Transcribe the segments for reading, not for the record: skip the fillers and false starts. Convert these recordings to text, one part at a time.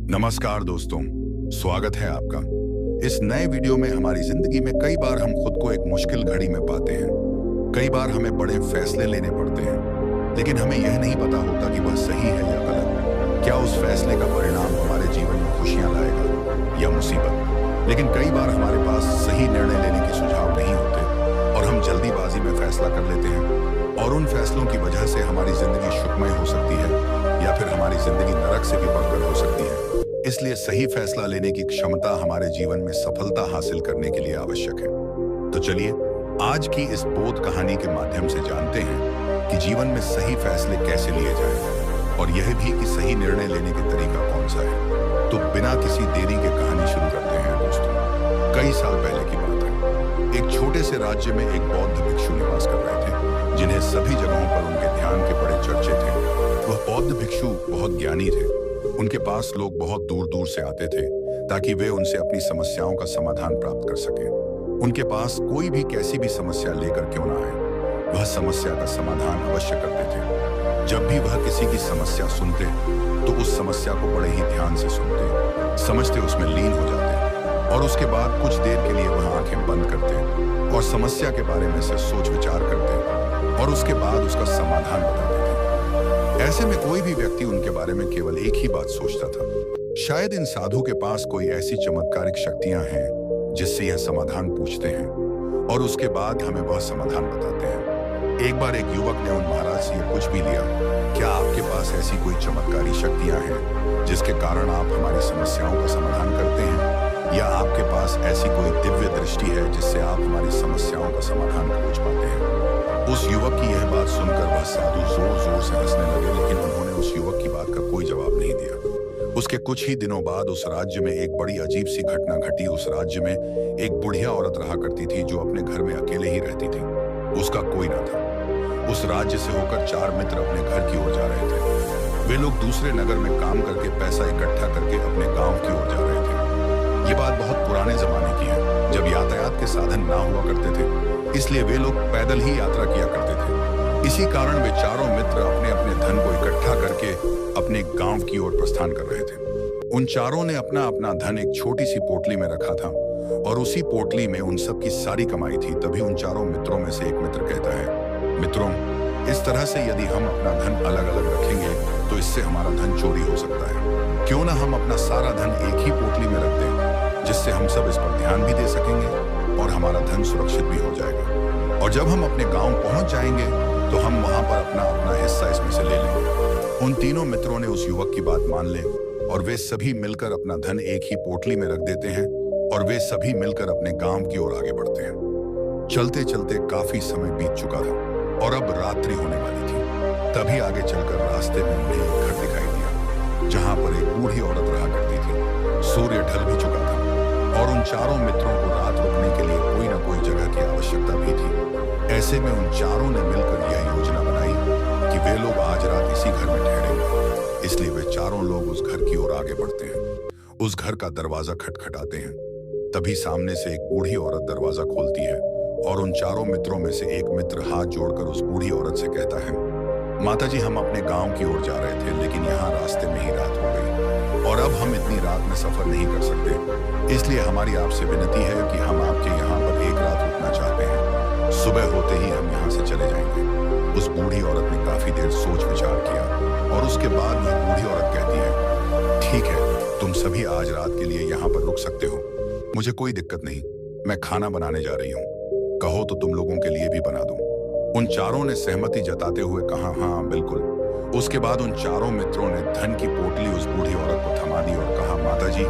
नमस्कार दोस्तों, स्वागत है आपका। इस नए वीडियो में हमारी जिंदगी में कई बार हम खुद को एक मुश्किल घड़ी में पाते हैं। कई बार हमें बड़े फैसले लेने पड़ते हैं, लेकिन हमें यह नहीं पता होता कि वह सही है या गलत। क्या उस फैसले का परिणाम हमारे जीवन में खुशियां लाएगा या मुसीबत। लेकिन कई बार हमारे पास सही निर्णय लेने के सुझाव नहीं होते और हम जल्दीबाजी में फैसला कर लेते हैं, और उन फैसलों की वजह से हमारी जिंदगी सुखमय हो सकती है या फिर हमारी जिंदगी नरक से भी बढ़कर हो सकती है। इसलिए सही फैसला लेने की क्षमता हमारे जीवन में सफलता हासिल करने के लिए आवश्यक है। तो चलिए आज की इस बोध कहानी के माध्यम से जानते हैं कि जीवन में सही फैसले कैसे लिए जाएं, और यह भी कि सही निर्णय लेने का तरीका कौन सा है। तो बिना किसी देरी के कहानी शुरू करते हैं दोस्तों। कई साल पहले की बात है, एक छोटे से राज्य में एक बौद्ध भिक्षु निवास कर रहे थे, जिन्हें सभी जगहों पर उनके ध्यान के बड़े चर्चे थे। वह बौद्ध भिक्षु बहुत ज्ञानी थे। उनके पास लोग बहुत दूर दूर से आते थे ताकि वे उनसे अपनी समस्याओं का समाधान प्राप्त कर सकें। उनके पास कोई भी कैसी भी समस्या लेकर क्यों ना आए, वह समस्या का समाधान अवश्य करते थे। जब भी वह किसी की समस्या सुनते तो उस समस्या को बड़े ही ध्यान से सुनते, समझते, उसमें लीन हो जाते, और उसके बाद कुछ देर के लिए वह आंखें बंद करते और समस्या के बारे में से सोच विचार करते, और उसके बाद उसका समाधान बताते थे। ऐसे में कोई भी व्यक्ति उनके बारे में केवल एक ही बात सोचता था, शायद इन साधु के पास कोई ऐसी चमत्कारिक शक्तियां हैं जिससे यह समाधान पूछते हैं और उसके बाद हमें वह समाधान बताते हैं। एक बार एक युवक ने उन महाराज से पूछ भी लिया, क्या आपके पास ऐसी कोई चमत्कारी शक्तियां हैं जिसके कारण आप हमारी समस्याओं का समाधान करते हैं, या आपके पास ऐसी कोई दिव्य दृष्टि है जिससे आप हमारी समस्याओं का समाधान खोज पाते हैं। उस युवक की यह बात सुनकर वह साधु जोर जोर से हंसने लगे, लेकिन उन्होंने उस युवक की बात का कोई जवाब नहीं दिया। उसके कुछ ही दिनों बाद उस राज्य में एक बड़ी अजीब सी घटना घटी। उस राज्य में एक बुढ़िया औरत रहा करती थी जो अपने घर में अकेले ही रहती थी। उसका कोई ना था। उस राज्य से होकर 4 मित्र अपने घर की ओर जा रहे थे। वे लोग दूसरे नगर में काम करके पैसा इकट्ठा करके अपने गांव की ओर जा रहे थे। ये बात बहुत पुराने जमाने की है, जब यातायात के साधन ना हुआ करते थे, इसलिए वे लोग पैदल ही यात्रा किया करते थे। इसी कारण वे चारों मित्र अपने अपने धन को इकट्ठा करके अपने गांव की ओर प्रस्थान कर रहे थे। उन चारों ने अपना अपना धन एक छोटी सी पोटली में रखा था, और उसी पोटली में उन सब की सारी कमाई थी। तभी उन चारों मित्रों में से एक मित्र कहता है, मित्रों, इस तरह से यदि हम अपना धन अलग अलग रखेंगे तो इससे हमारा धन चोरी हो सकता है। क्यों ना हम अपना सारा धन एक ही पोटली में रख दें, जिससे हम सब इस पर ध्यान भी दे सकेंगे और हमारा धन सुरक्षित भी हो जाएगा। और जब हम अपने गांव पहुंच जाएंगे तो हम वहां पर अपना अपना हिस्सा इसमें से ले लेंगे। उन तीनों मित्रों ने उस युवक की बात मान ली, और वे सभी मिलकर अपना धन एक ही पोटली में रख देते हैं, और वे सभी मिलकर अपने गांव की ओर आगे बढ़ते हैं। चलते चलते काफी समय बीत चुका था और अब रात्रि होने वाली थी। तभी आगे चलकर रास्ते में उन्हें एक घर दिखाई दिया, जहां पर एक बूढ़ी औरत रहा करती थी। सूर्य ढल भी चुका था और उन चारों मित्रों को रात रुकने के लिए कोई न कोई जगह की आवश्यकता भी थी। ऐसे में उन चारों ने मिलकर यह योजना बनाई कि वे लोग आज रात इसी घर में ठहरेंगे। इसलिए वे चारों लोग उस घर की ओर आगे बढ़ते हैं। उस घर का दरवाजा खटखटाते हैं। तभी सामने से एक बूढ़ी औरत दरवाजा खोलती है, और उन चारों मित्रों में से एक मित्र हाथ जोड़कर उस बूढ़ी औरत से कहता है, माताजी, हम अपने गांव की ओर जा रहे थे, लेकिन यहाँ रास्ते में ही रात हो गई और अब हम इतनी रात में सफर नहीं कर सकते। इसलिए हमारी आपसे विनती है कि हम आपके यहाँ पर एक रात रुकना चाहते हैं। सुबह होते ही हम यहाँ से चले जाएंगे। उस बूढ़ी औरत ने काफी देर सोच विचार किया, और उसके बाद वह बूढ़ी औरत कहती है, ठीक है, तुम सभी आज रात के लिए यहाँ पर रुक सकते हो। मुझे कोई दिक्कत नहीं, मैं खाना बनाने जा रही हूँ। कहो तो तुम लोगों के लिए भी बना दूं। उन चारों ने सहमति जताते हुए कहा, हाँ बिल्कुल। उसके बाद उन चारों मित्रों ने धन की पोटली उस बूढ़ी औरत को थमा दी और कहा, माताजी,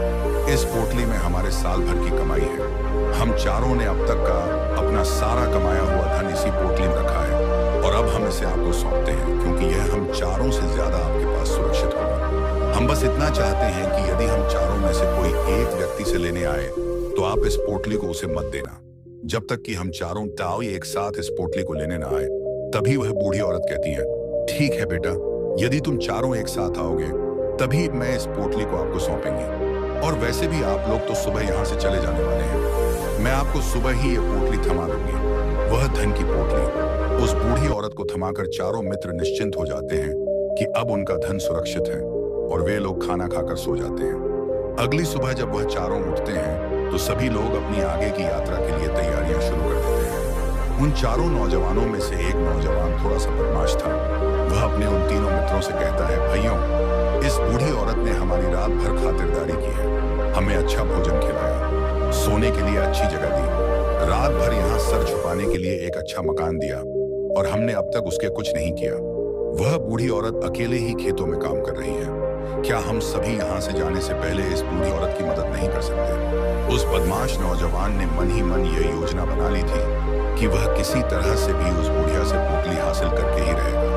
इस पोटली में हमारे साल भर की कमाई है। हम चारों ने अब तक का अपना सारा कमाया हुआ धन इसी पोटली में रखा है, और अब हम इसे आपको सौंपते हैं, क्योंकि यह हम चारों से ज्यादा आपके पास सुरक्षित होगा। हम बस इतना चाहते हैं कि यदि हम चारों में से कोई एक व्यक्ति से लेने आए तो आप इस पोटली को उसे मत देना, जब तक कि हम चारों ताऊ एक साथ इस पोटली को लेने ना आए। तभी वह बूढ़ी औरत कहती है, ठीक है बेटा, यदि तुम चारों एक साथ आओगे तभी मैं इस पोटली को आपको सौंपेंगी। और वैसे भी आप लोग तो सुबह यहाँ से चले जाने वाले हैं। मैं आपको सुबह ही ये पोटली थमा दूंगी, वह धन की पोटली। उस बूढ़ी औरत को थमाकर चारों मित्र निश्चिंत हो जाते हैं कि अब उनका धन सुरक्षित है, और वे लोग खाना खाकर सो जाते हैं। अगली सुबह जब वह चारों उठते हैं तो सभी लोग अपनी आगे की यात्रा के लिए तैयारियां शुरू कर देते हैं। उन चारों नौजवानों में से एक नौजवान थोड़ा सा बदमाश था। वह अपने उन तीनों मित्रों से कहता है, भाइयों, इस बूढ़ी औरत ने हमारी रात भर खातिरदारी की है, हमें अच्छा भोजन खिलाया, सोने के लिए अच्छी जगह दी, रात भर यहाँ सर छुपाने के लिए एक अच्छा मकान दिया और हमने अब तक उसके कुछ नहीं किया। वह बूढ़ी औरत अकेले ही खेतों में काम कर रही है। क्या हम सभी यहाँ से जाने से पहले इस बूढ़ी औरत की मदद नहीं कर सकते? उस बदमाश नौजवान ने मन ही मन यह योजना बना ली थी कि वह किसी तरह से भी उस बुढ़िया से पोटली हासिल करके ही रहेगा।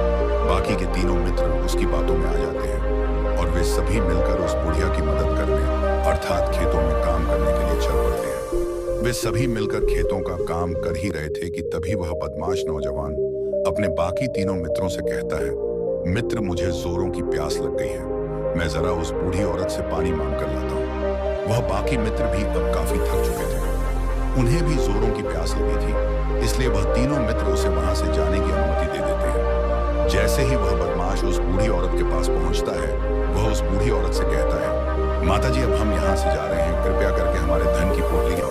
बाकी के तीनों मित्र उसकी बातों में आ जाते हैं और वे सभी मिलकर उस बुढ़िया की मदद करने अर्थात खेतों में काम करने के लिए चल पड़ते हैं। वे सभी मिलकर खेतों का काम कर ही रहे थे कि तभी वह बदमाश नौजवान अपने बाकी तीनों मित्रों से कहता है, मित्र, मुझे जोरों की प्यास लग गई है, मैं जरा उस बूढ़ी औरत से पानी मांग कर लाता हूँ। वह बाकी मित्र भी अब काफी थक चुके थे, उन्हें भी जोरों की प्यास लगी थी, इसलिए वह तीनों मित्र उसे वहां से जाने की अनुमति दे देते हैं। जैसे ही वह बदमाश उस बूढ़ी औरत के पास पहुंचता है, वह उस बूढ़ी औरत से कहता है, माताजी, अब हम यहाँ से जा रहे हैं, कृपया करके हमारे धन की पोटली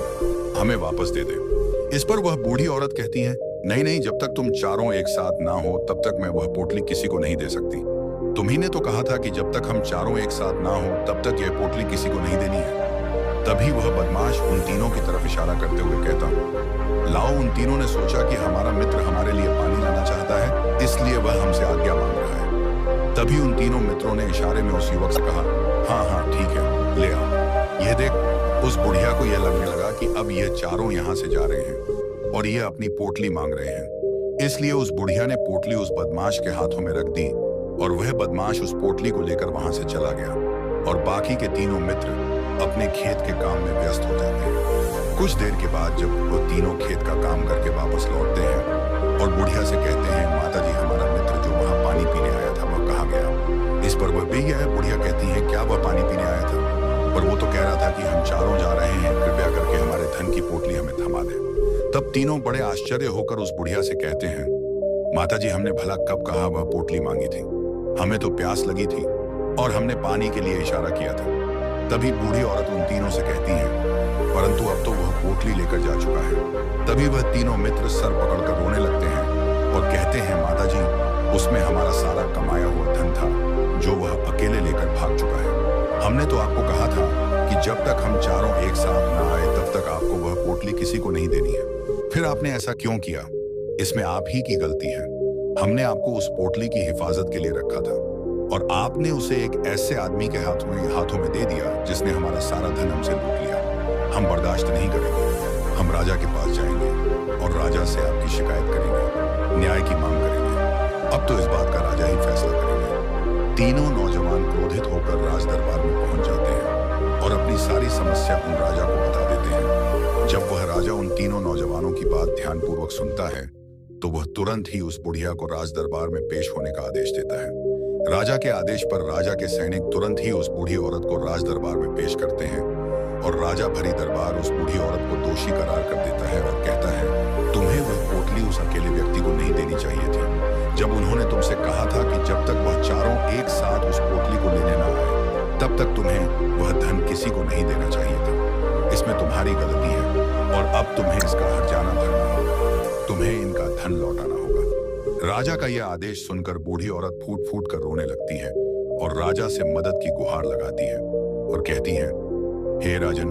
हमें वापस दे दे। इस पर वह बूढ़ी औरत कहती है, नहीं नहीं, जब तक तुम चारों एक साथ ना हो तब तक मैं वह पोटली किसी को नहीं दे सकती। तुम्ही ने तो कहा था कि जब तक हम चारों एक साथ ना हो तब तक यह पोटली किसी को नहीं देनी है। तभी वह बदमाश उन तीनों की तरफ इशारा करते हुए कहता, लाओ, उन तीनों ने सोचा कि हमारा मित्र हमारे लिए पानी लाना चाहता है, इसलिए वह हमसे आज्ञा मांग रहा है। तभी उन तीनों मित्रों ने इशारे में उस युवक से कहा, हाँ हाँ ठीक है, ले आओ। यह देख, उस बुढ़िया को यह लगने लगा कि अब यह चारों यहाँ से जा रहे हैं और ये अपनी पोटली मांग रहे हैं, इसलिए उस बुढ़िया ने पोटली उस बदमाश के हाथों में रख दी और वह बदमाश उस पोटली को लेकर वहां से चला गया और बाकी के तीनों मित्र अपने खेत के काम में व्यस्त हो जाते हैं। कुछ देर के बाद जब वो तीनों खेत का काम करके वापस लौटते हैं और बुढ़िया से कहते हैं, माताजी, हमारा मित्र जो वहां पानी पीने आया था वह कहाँ गया? इस पर वह भी है। बुढ़िया कहती है, क्या वह पानी पीने आया था? पर वो तो कह रहा था कि हम चारों जा रहे हैं, कृपया करके हमारे धन की पोटली हमें थमा दे। तब तीनों बड़े आश्चर्य होकर उस बुढ़िया से कहते हैं, माताजी, हमने भला कब कहा वह पोटली मांगी थी? हमें तो प्यास लगी थी और हमने पानी के लिए इशारा किया था। तभी बूढ़ी औरत उन तीनों से कहती है, परंतु अब तो वह पोटली लेकर जा चुका है। तभी वह तीनों मित्र सर पकड़कर रोने लगते हैं और कहते हैं, माताजी, उसमें हमारा सारा कमाया हुआ धन था जो वह अकेले लेकर भाग चुका है। हमने तो आपको कहा था कि जब तक हम चारों एक साथ न आए तब तक आपको वह पोटली किसी को नहीं देनी है। फिर आपने ऐसा क्यों किया? इसमें आप ही की गलती है। हमने आपको उस पोटली की हिफाजत के लिए रखा था और आपने उसे एक ऐसे आदमी के हाथों में दे दिया जिसने हमारा सारा धन हमसे लूट लिया। हम बर्दाश्त नहीं करेंगे। हम राजा के पास जाएंगे और राजा से आपकी शिकायत करेंगे, न्याय की मांग करेंगे। अब तो इस बात का राजा ही फैसला करेंगे। तीनों नौजवान क्रोधित होकर राज दरबार में पहुंच जाते हैं और अपनी सारी समस्या उन राजा को बता देते हैं। जब वह राजा उन तीनों नौजवानों की बात ध्यानपूर्वक सुनता है तो वह तुरंत ही उस बुढ़िया को राज दरबार में पेश होने का आदेश देता है। राजा के आदेश पर राजा के सैनिक तुरंत ही उस बूढ़ी औरत को राज दरबार में पेश करते हैं और राजा भरी दरबार उस बूढ़ी औरत को दोषी करार कर देता है और कहता है, तुम्हें वह पोटली उस अकेले व्यक्ति को नहीं देनी चाहिए थी। जब उन्होंने तुमसे कहा था कि जब तक वह चारों एक साथ उस पोटली को लेने ना आए तब तक तुम्हें वह धन किसी को नहीं देना चाहिए था। इसमें तुम्हारी गलती है और अब तुम्हें इसका हर्जाना भरना होगा। तुम्हें इनका धन लौटाना होगा। राजा का यह आदेश सुनकर बूढ़ी औरत फूट फूट कर रोने लगती है और राजा से मदद की गुहार लगाती है और कहती है, हे राजन,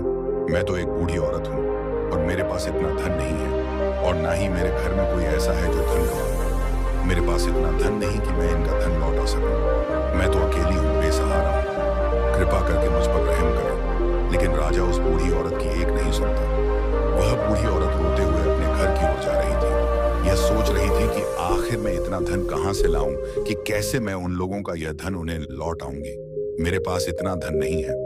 मैं तो एक बूढ़ी औरत हूँ और मेरे पास इतना धन नहीं है और ना ही मेरे घर में कोई ऐसा है जो धन कमाऊंगा। मेरे पास इतना धन नहीं कि मैं इनका धन लौटा सकूं। मैं तो अकेली हूँ, बेसहारा हूँ। कृपा करके मुझ पर रहम करें। लेकिन राजा उस बूढ़ी औरत की एक नहीं सुनता। वह बूढ़ी औरत रोते हुए अपने घर की ओर जा रही थी। यह सोच रही थी कि आखिर मैं इतना धन कहाँ से लाऊं कि कैसे मैं उन लोगों का यह धन उन्हें लौट आऊंगी। मेरे पास इतना धन नहीं है।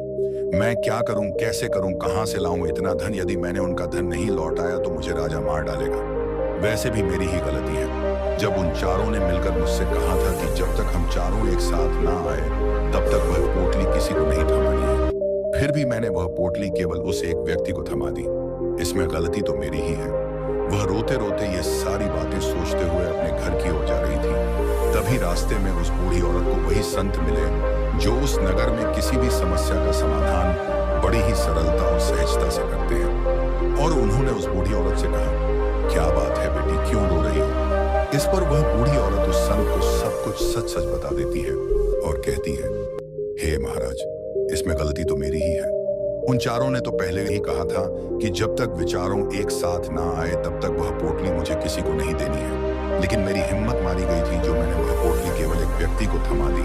मैं क्या करूं, कैसे करूं, कहां से लाऊं इतना धन? यदि मैंने उनका धन नहीं लौटाया तो मुझे राजा मार डालेगा। वैसे भी मेरी ही गलती है। जब उन चारों ने मिलकर मुझसे कहा था कि जब तक हम चारों एक साथ ना आए तब तक वह पोटली किसी को नहीं थमानी है, फिर भी मैंने वह पोटली केवल उस एक व्यक्ति को थमा दी। इसमें गलती तो मेरी ही है। वह रोते रोते ये सारी बातें सोचते हुए अपने घर की ओर जा रही थी। तभी रास्ते में उस बूढ़ी औरत को वही संत मिले जो उस नगर में किसी भी समस्या का समाधान बड़ी ही सरलता और सहजता से करते हैं। और उन्होंने उस बूढ़ी औरत से कहा, क्या बात है बेटी, क्यों रो रही हो? इस पर वह बूढ़ी औरत उस संत को सब कुछ सच सच बता देती है और कहती है, हे महाराज, इसमें गलती तो मेरी ही है। उन चारों ने तो पहले ही कहा था कि जब तक विचारों एक साथ ना आए तब तक वह पोटली मुझे किसी को नहीं देनी है। लेकिन मेरी हिम्मत मारी गई थी जो मैंने वह पोटली केवल एक व्यक्ति को थमा दी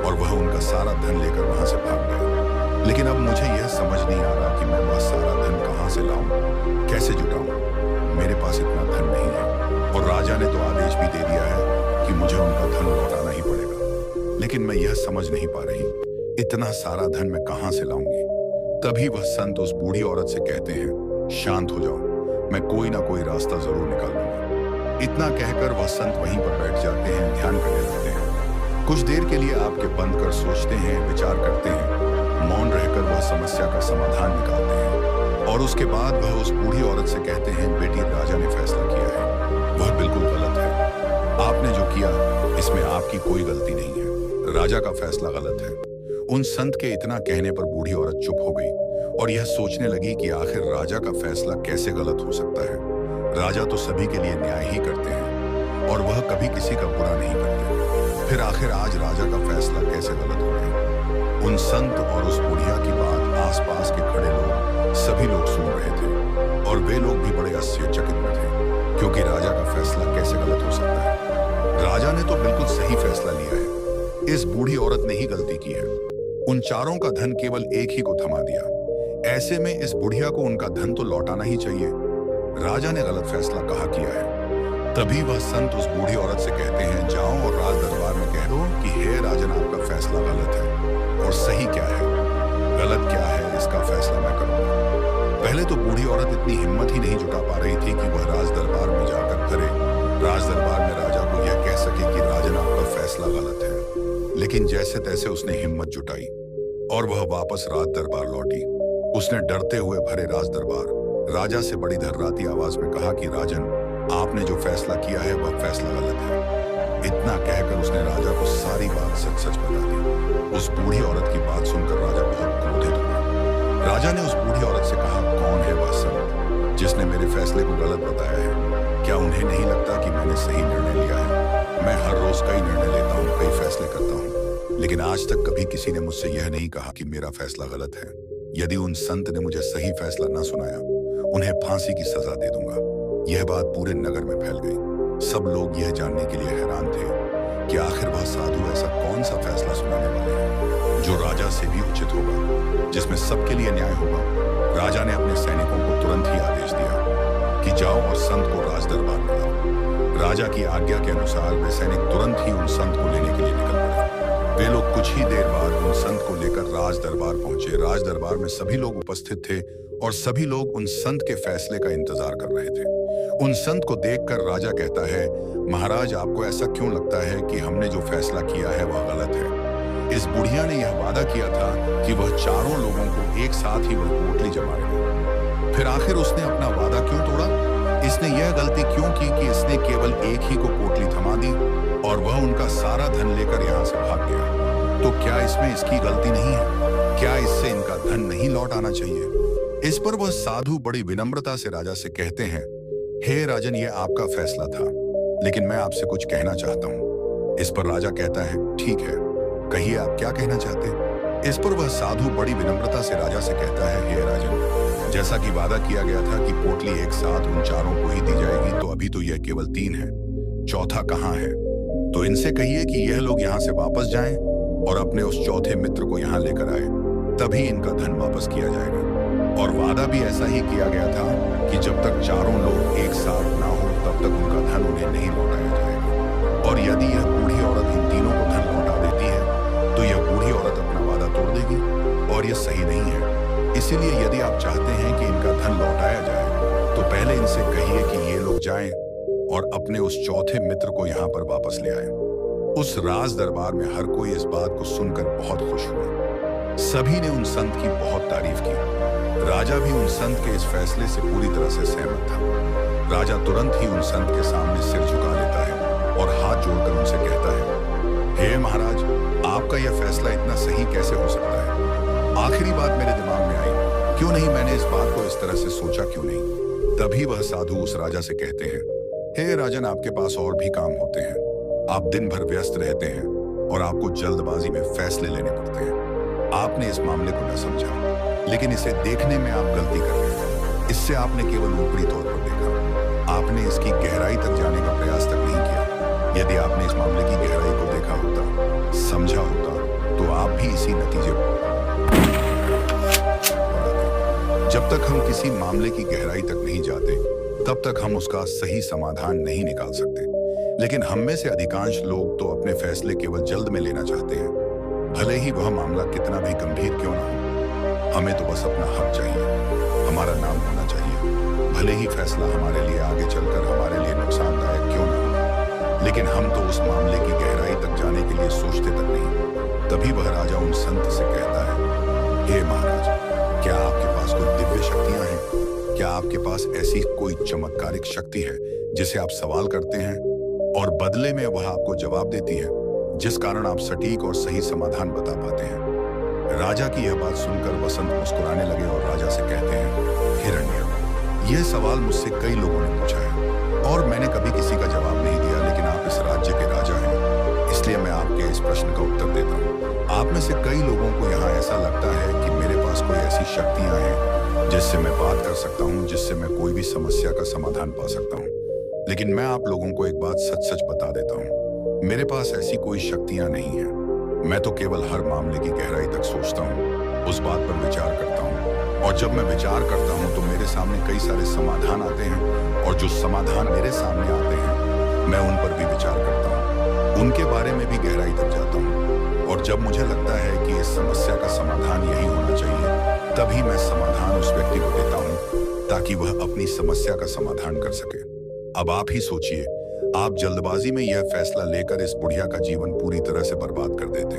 और वह उनका सारा धन लेकर वहां से भाग गया। लेकिन अब मुझे यह समझ नहीं आ रहा कि मैं वह सारा धन कहां से लाऊं, कैसे जुटाऊं। मेरे पास इतना धन नहीं है और राजा ने तो आदेश भी दे दिया है कि मुझे उनका धन लौटाना ही पड़ेगा। लेकिन मैं यह समझ नहीं पा रही, इतना सारा धन मैं कहां से लाऊंगी। तभी वह संत उस बूढ़ी औरत से कहते हैं, शांत हो जाओ, मैं कोई ना कोई रास्ता जरूर निकाल लूंगा। इतना कहकर वह संत वहीं पर बैठ जाते हैं, ध्यान करने लगते हैं। कुछ देर के लिए आपके बंद कर सोचते हैं, विचार करते हैं। मौन रहकर वह समस्या का समाधान निकालते हैं और उसके बाद वह उस बूढ़ी औरत से कहते हैं, बेटी, राजा ने फैसला किया है, वह बिल्कुल गलत है। आपने जो किया इसमें आपकी कोई गलती नहीं है, राजा का फैसला गलत है। उन संत के इतना कहने पर बूढ़ी औरत चुप हो गई और यह सोचने लगी कि आखिर राजा का फैसला कैसे गलत हो सकता है। राजा तो सभी के लिए न्याय ही करते हैं और वह कभी किसी का बुरा नहीं करते। फिर आखिर आज राजा का फैसला कैसे गलत हो गया? उन संत और उस बुढ़िया की बात आसपास के खड़े लोग सभी लोग सुन रहे थे और वे लोग भी बड़े आश्चर्यचकित में थे, क्योंकि राजा का फैसला कैसे गलत हो सकता है? राजा ने तो बिल्कुल सही फैसला लिया है, इस बूढ़ी औरत ने ही गलती की है। उन चारों का धन केवल एक ही को थमा दिया। ऐसे में इस बुढ़िया को उनका धन तो लौटाना ही चाहिए। राजा ने गलत फैसला कहा किया है। तभी वह संत उस बूढ़ी औरत से कहते हैं, जाओ और राज दरबार में कह दो कि हे राजन, आपका फैसला गलत है और सही क्या है, गलत क्या है, इसका फैसला मैं करूंगा। पहले तो बूढ़ी औरत इतनी हिम्मत ही नहीं जुटा पा रही थी कि वह राज दरबार में जाकर खड़े राज दरबार में राजा को यह कह सके कि राजन, आपका फैसला गलत है। लेकिन जैसे तैसे उसने हिम्मत जुटाई और वह वापस राज दरबार लौटी। उसने डरते हुए भरे राज दरबार राजा से बड़ी धर्राती आवाज में कहा कि राजन, आपने जो फैसला किया है वह फैसला गलत है। इतना कहकर उसने राजा को सारी बात सच सच बता दी। उस बूढ़ी औरत की बात सुनकर राजा बहुत क्रोधित हुआ। राजा ने उस बूढ़ी औरत से कहा, कौन है वह संत जिसने मेरे फैसले को गलत बताया है? क्या उन्हें नहीं लगता कि मैंने सही निर्णय लिया है? मैं हर रोज कई निर्णय लेता हूँ, कई फैसले करता हूँ, लेकिन आज तक कभी किसी ने मुझसे यह नहीं कहा कि मेरा फैसला गलत है। यदि उन संत ने मुझे सही फैसला न सुनाया, उन्हें फांसी की सजा दे दूंगा। यह बात पूरे नगर में फैल गई। सब लोग यह जानने के लिए हैरान थे कि आखिर वह साधु ऐसा कौन सा फैसला सुनाने वाले हैं जो राजा से भी उचित होगा, जिसमें सबके लिए न्याय होगा। राजा ने अपने सैनिकों को तुरंत ही आदेश दिया कि जाओ और संत को राज दरबार में लाओ। राजा की आज्ञा के अनुसार वे सैनिक तुरंत ही उन संत को लेने के लिए निकल पड़े। वे लोग कुछ ही देर बाद उन संत को लेकर राज दरबार पहुंचे। राज दरबार में सभी लोग उपस्थित थे और सभी लोग उन संत के फैसले का इंतजार कर रहे थे। उन संत को देखकर राजा कहता है, महाराज, आपको ऐसा क्यों लगता है कि हमने जो फैसला किया है वह गलत है? इस बुढ़िया ने यह वादा किया था कि वह चारों लोगों को एक साथ ही वह पोटली जमाएगा। फिर आखिर उसने अपना वादा क्यों तोड़ा? इसने यह गलती क्यों की कि इसने केवल एक ही को पोटली थमा दी और वह उनका सारा धन लेकर यहाँ से भाग गया? तो क्या इसमें इसकी गलती नहीं है? क्या इससे इनका धन नहीं लौट आना चाहिए? इस पर वह साधु बड़ी विनम्रता से राजा से कहते हैं, हे राजन, यह आपका फैसला था, लेकिन मैं आपसे कुछ कहना चाहता हूँ। इस पर राजा कहता है, ठीक है, कहिए आप क्या कहना चाहते हैं? इस पर वह साधु बड़ी विनम्रता से राजा से कहता है, हे राजन, जैसा कि वादा किया गया था कि पोटली एक साथ उन चारों को ही दी जाएगी, तो अभी तो यह केवल 3 है, चौथा कहाँ है? तो इनसे कहिए कि यह लोग यहाँ से वापस जाएं और अपने उस चौथे मित्र को यहाँ लेकर आए, तभी इनका धन वापस किया जाएगा। और वादा भी ऐसा ही किया गया था कि जब तक चारों लोग एक साथ ना हो तब तक उनका धन उन्हें नहीं लौटाया जाएगा। और यदि यह बूढ़ी औरत इन तीनों को धन लौटा देती है तो यह बूढ़ी औरत अपना वादा तोड़ देगी और यह सही नहीं है। इसीलिए यदि आप चाहते हैं कि इनका धन लौटाया जाए तो पहले इनसे कहिए कि ये लोग जाएं और अपने उस चौथे मित्र को यहाँ पर वापस ले आए। उस राज दरबार में हर कोई इस बात को सुनकर बहुत खुश हुआ। सभी ने उन संत की बहुत तारीफ की। राजा भी उन संत के इस फैसले से पूरी तरह से सहमत था। राजा तुरंत ही उन संत के सामने सिर झुका लेता है और हाथ जोड़कर उनसे कहता है, हे महाराज, आपका यह फैसला इतना सही कैसे हो सकता है? आखिरी बात मेरे दिमाग में आई, क्यों नहीं मैंने इस बात को इस तरह से सोचा क्यों नहीं? तभी वह साधु उस राजा से कहते हैं, हे राजन, आपके पास और भी काम होते हैं। आप दिन भर व्यस्त रहते हैं और आपको जल्दबाजी में फैसले लेने पड़ते हैं। आपने इस मामले को न समझा, लेकिन इसे देखने में आप गलती कर रहे हैं। इससे आपने केवल ऊपरी तौर पर देखा, आपने इसकी गहराई तक जाने का प्रयास तक नहीं किया। यदि आपने इस मामले की गहराई को देखा होता, समझा होता, तो आप भी इसी नतीजे पर आते। जब तक हम किसी मामले की गहराई तक नहीं जाते, तब तक हम उसका सही समाधान नहीं निकाल सकते। लेकिन हम में से अधिकांश लोग तो अपने फैसले केवल जल्द में लेना चाहते हैं, भले ही वह मामला कितना भी गंभीर क्यों ना हो। हमें तो बस अपना हक चाहिए, हमारा नाम होना चाहिए, भले ही फैसला हमारे लिए आगे चलकर हमारे लिए नुकसानदायक क्यों ना हो। लेकिन हम तो उस मामले की गहराई तक जाने के लिए सोचते तक नहीं। तभी वह राजा उन संत से कहता है, हे महाराज, क्या आपके पास कोई दिव्य शक्तियां हैं? क्या आपके पास ऐसी कोई चमत्कारिक शक्ति है जिसे आप सवाल करते हैं और बदले में वह आपको जवाब देती है, जिस कारण आप सटीक और सही समाधान बता पाते हैं? राजा की यह बात सुनकर वसंत मुस्कुराने लगे और राजा से कहते हैं, हिरण्य, यह सवाल मुझसे कई लोगों ने पूछा है और मैंने कभी किसी का जवाब नहीं दिया, लेकिन आप इस राज्य के राजा हैं, इसलिए मैं आपके इस प्रश्न का उत्तर देता हूँ। आप में से कई लोगों को यहाँ ऐसा लगता है कि मेरे पास कोई ऐसी शक्तियां हैं जिससे मैं बात कर सकता हूँ, जिससे मैं कोई भी समस्या का समाधान पा सकता हूँ। लेकिन मैं आप लोगों को एक बात सच सच बता देता हूँ, मेरे पास ऐसी कोई शक्तियां नहीं हैं। मैं तो केवल हर मामले की गहराई तक सोचता हूँ, उस बात पर विचार करता हूँ, और जब मैं विचार करता हूँ तो मेरे सामने कई सारे समाधान आते हैं, और जो समाधान मेरे सामने आते हैं मैं उन पर भी विचार करता हूँ, उनके बारे में भी गहराई तक जाता हूँ, और जब मुझे लगता है कि इस समस्या का समाधान यही होना चाहिए, तभी मैं समाधान उस व्यक्ति को देता हूँ ताकि वह अपनी समस्या का समाधान कर सके। अब आप ही सोचिए, आप जल्दबाजी में यह फैसला लेकर इस बुढ़िया का जीवन पूरी तरह से बर्बाद कर देते।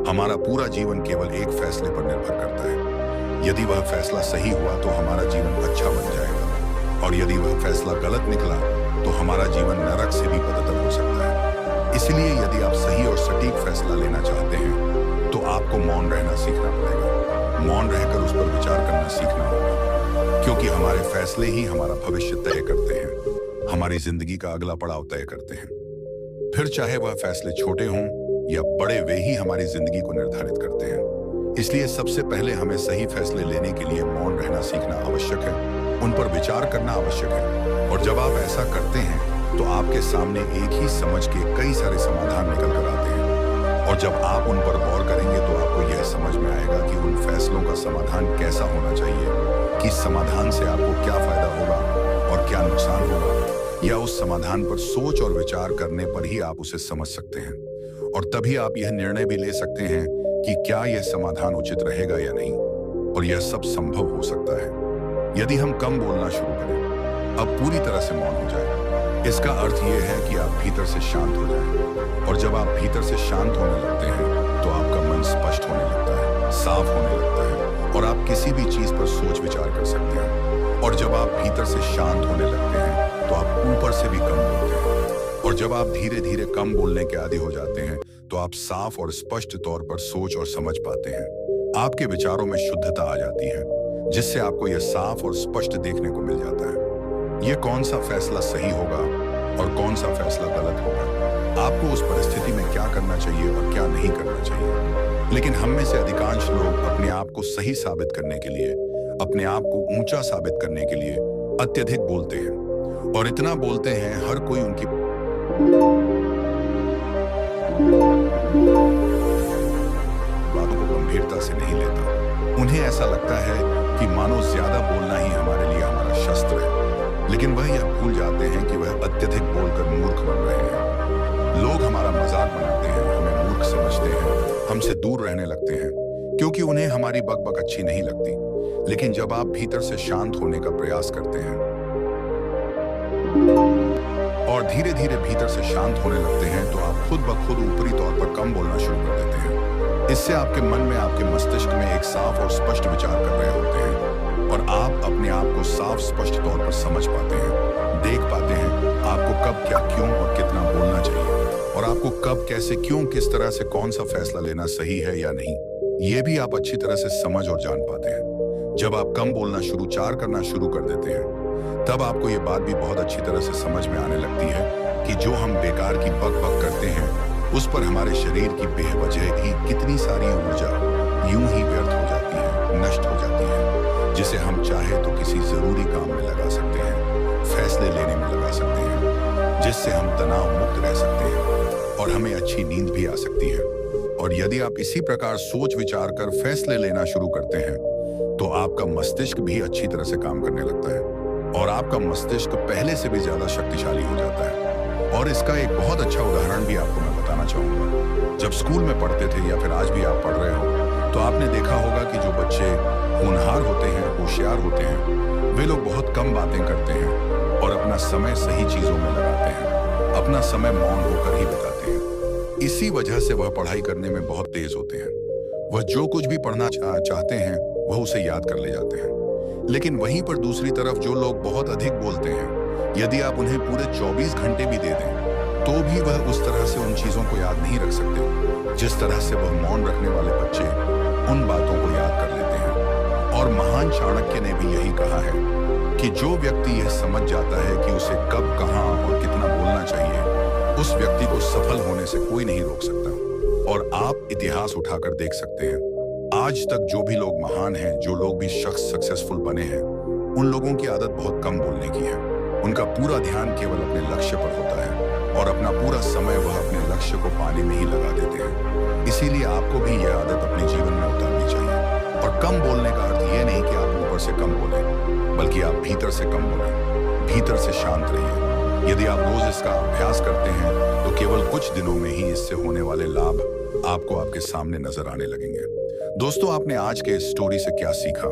हमारा पूरा जीवन केवल एक फैसले पर निर्भर करता है। यदि वह फैसला सही हुआ तो हमारा जीवन अच्छा बन जाएगा, और यदि वह फैसला गलत निकला तो हमारा जीवन नरक से भी बदतर हो सकता है। इसलिए यदि आप सही और सटीक फैसला लेना चाहते हैं तो आपको मौन रहना सीखना पड़ेगा। मौन रहकर उस पर विचार करना सीखना होगा, क्योंकि हमारे फैसले ही हमारा भविष्य तय करते हैं, हमारी जिंदगी का अगला पड़ाव तय करते हैं। फिर चाहे वह फैसले छोटे हों या बड़े, वे ही हमारी जिंदगी को निर्धारित करते हैं। इसलिए सबसे पहले हमें सही फैसले लेने के लिए मौन रहना सीखना आवश्यक है, उन पर विचार करना आवश्यक है, और जब आप ऐसा करते हैं तो आपके सामने एक ही समझ के कई सारे समाधान निकल कर आते हैं, और जब आप उन पर गौर करेंगे तो आपको यह समझ में आएगा कि उन फैसलों का समाधान कैसा होना चाहिए, कि समाधान से आपको क्या फायदा होगा और क्या नुकसान होगा, या उस समाधान पर सोच और विचार करने पर ही आप उसे समझ सकते हैं, और तभी आप यह निर्णय भी ले सकते हैं कि क्या यह समाधान उचित रहेगा या नहीं। और यह सब संभव हो सकता है यदि हम कम बोलना शुरू करें, अब पूरी तरह से मौन हो जाए। इसका अर्थ यह है कि आप भीतर से शांत हो जाएं, और जब आप भीतर से शांत होने लगते हैं तो आपका मन स्पष्ट होने लगता है, साफ होने लगता है, और आप किसी भी चीज पर सोच विचार कर सकते हैं। और जब आप भीतर से शांत होने लगते हैं तो आप ऊपर से भी कम बोलते हैं, और जब आप धीरे धीरे कम बोलने के आदी हो जाते हैं तो आप साफ और स्पष्ट तौर पर सोच और समझ पाते हैं। आपके विचारों में शुद्धता आ जाती है, जिससे आपको यह साफ और स्पष्ट देखने को मिल जाता है यह कौन सा फैसला सही होगा और कौन सा फैसला गलत होगा, आपको उस परिस्थिति में क्या करना चाहिए और क्या नहीं करना चाहिए। लेकिन हम में से अधिकांश लोग अपने आप को सही साबित करने के लिए, अपने आप को ऊंचा साबित करने के लिए अत्यधिक बोलते हैं, और इतना बोलते हैं हर कोई उनकी बातों को गंभीरता से नहीं लेता। उन्हें ऐसा लगता है कि मानो ज्यादा बोलना ही हमारे लिए हमारा शस्त्र है, लेकिन वह यह भूल जाते हैं कि वह अत्यधिक बोलकर मूर्ख बन रहे हैं। लोग हमारा मजाक बनाते हैं, हमें मूर्ख समझते हैं, हमसे दूर रहने लगते हैं, क्योंकि उन्हें हमारी बकबक अच्छी नहीं लगती। लेकिन जब आप भीतर से शांत होने का प्रयास करते हैं और धीरे धीरे भीतर से शांत होने लगते हैं तो आप खुद ब खुद ऊपरी तौर पर कम बोलना शुरू कर देते हैं। इससे आपके मन में, आपके मस्तिष्क में एक साफ और स्पष्ट विचार कर रहे होते हैं, और आप अपने आप को साफ स्पष्ट तौर पर समझ पाते हैं, देख पाते हैं आपको कब, क्या, क्यों और कितना बोलना चाहिए। और आपको कब, कैसे, क्यों, किस तरह से कौन सा फैसला लेना सही है या नहीं, ये भी आप अच्छी तरह से समझ और जान पाते हैं। जब आप कम बोलना चार करना शुरू कर देते हैं, तब आपको ये बात भी बहुत अच्छी तरह से समझ में आने लगती है कि जो हम बेकार की बक बक करते हैं, उस पर हमारे शरीर की बेवजह ही कितनी सारी ऊर्जा यूं ही व्यर्थ हो जाती है, नष्ट हो जाती है, जिसे हम चाहे तो किसी जरूरी काम में लगा सकते हैं, फैसले लेने में लगा सकते हैं, जिससे हम तनाव मुक्त रह सकते हैं और हमें अच्छी नींद भी आ सकती है। और यदि आप इसी प्रकार सोच विचार कर फैसले लेना शुरू करते हैं, तो आपका मस्तिष्क भी अच्छी तरह से काम करने लगता है और आपका मस्तिष्क पहले से भी ज्यादा शक्तिशाली हो जाता है। और इसका एक बहुत अच्छा उदाहरण भी आपको मैं बताना चाहूंगा। जब स्कूल में पढ़ते थे या फिर आज भी आप पढ़ रहे हो, तो आपने देखा होगा कि जो बच्चे होनहार होते हैं, होशियार होते हैं, वे लोग बहुत कम बातें करते हैं और अपना समय सही चीजों में लगाते हैं, अपना समय मौन होकर ही बिताते हैं। इसी वजह से वह पढ़ाई करने में बहुत तेज होते हैं। वह जो कुछ भी पढ़ना चाहते हैं, वह उसे याद कर ले जाते हैं। लेकिन वहीं पर दूसरी तरफ जो लोग बहुत अधिक बोलते हैं, यदि आप उन्हें पूरे 24 घंटे भी दे दें, तो भी वह उस तरह से उन चीजों को याद नहीं रख सकते जिस तरह से वह मौन रखने वाले बच्चे उन बातों को याद कर लेते हैं। और महान चाणक्य ने भी यही कहा है कि जो व्यक्ति यह समझ जाता है कि उसे कब, कहां और कितना बोलना चाहिए, उस व्यक्ति को सफल होने से कोई नहीं रोक सकता। और आप इतिहास उठाकर देख सकते हैं, आज तक जो भी लोग महान हैं, जो लोग भी शख्स सक्सेसफुल बने हैं, उन लोगों की आदत बहुत कम बोलने की है। उनका पूरा ध्यान केवल अपने लक्ष्य पर होता है और अपना पूरा समय वह अपने लक्ष्य को पाने में ही लगा देते हैं। इसीलिए आपको भी यह आदत अपने जीवन में उतारनी चाहिए। और कम बोलने का अर्थ यह नहीं कि आप ऊपर से कम बोलें, बल्कि आप भीतर से कम बोलें, भीतर से शांत रहिए। यदि आप रोज इसका अभ्यास करते हैं, तो केवल कुछ दिनों में ही इससे होने वाले लाभ आपको आपके सामने नजर आने लगेंगे। दोस्तों, आपने आज के इस स्टोरी से क्या सीखा,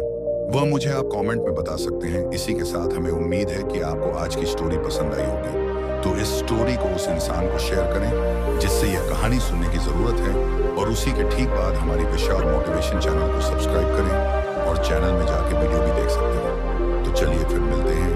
वह मुझे आप कमेंट में बता सकते हैं। इसी के साथ हमें उम्मीद है कि आपको आज की स्टोरी पसंद आई होगी। तो इस स्टोरी को उस इंसान को शेयर करें जिससे यह कहानी सुनने की जरूरत है, और उसी के ठीक बाद हमारी विशाल मोटिवेशन चैनल को सब्सक्राइब करें और चैनल में जाके वीडियो भी देख सकते हैं। तो चलिए फिर मिलते हैं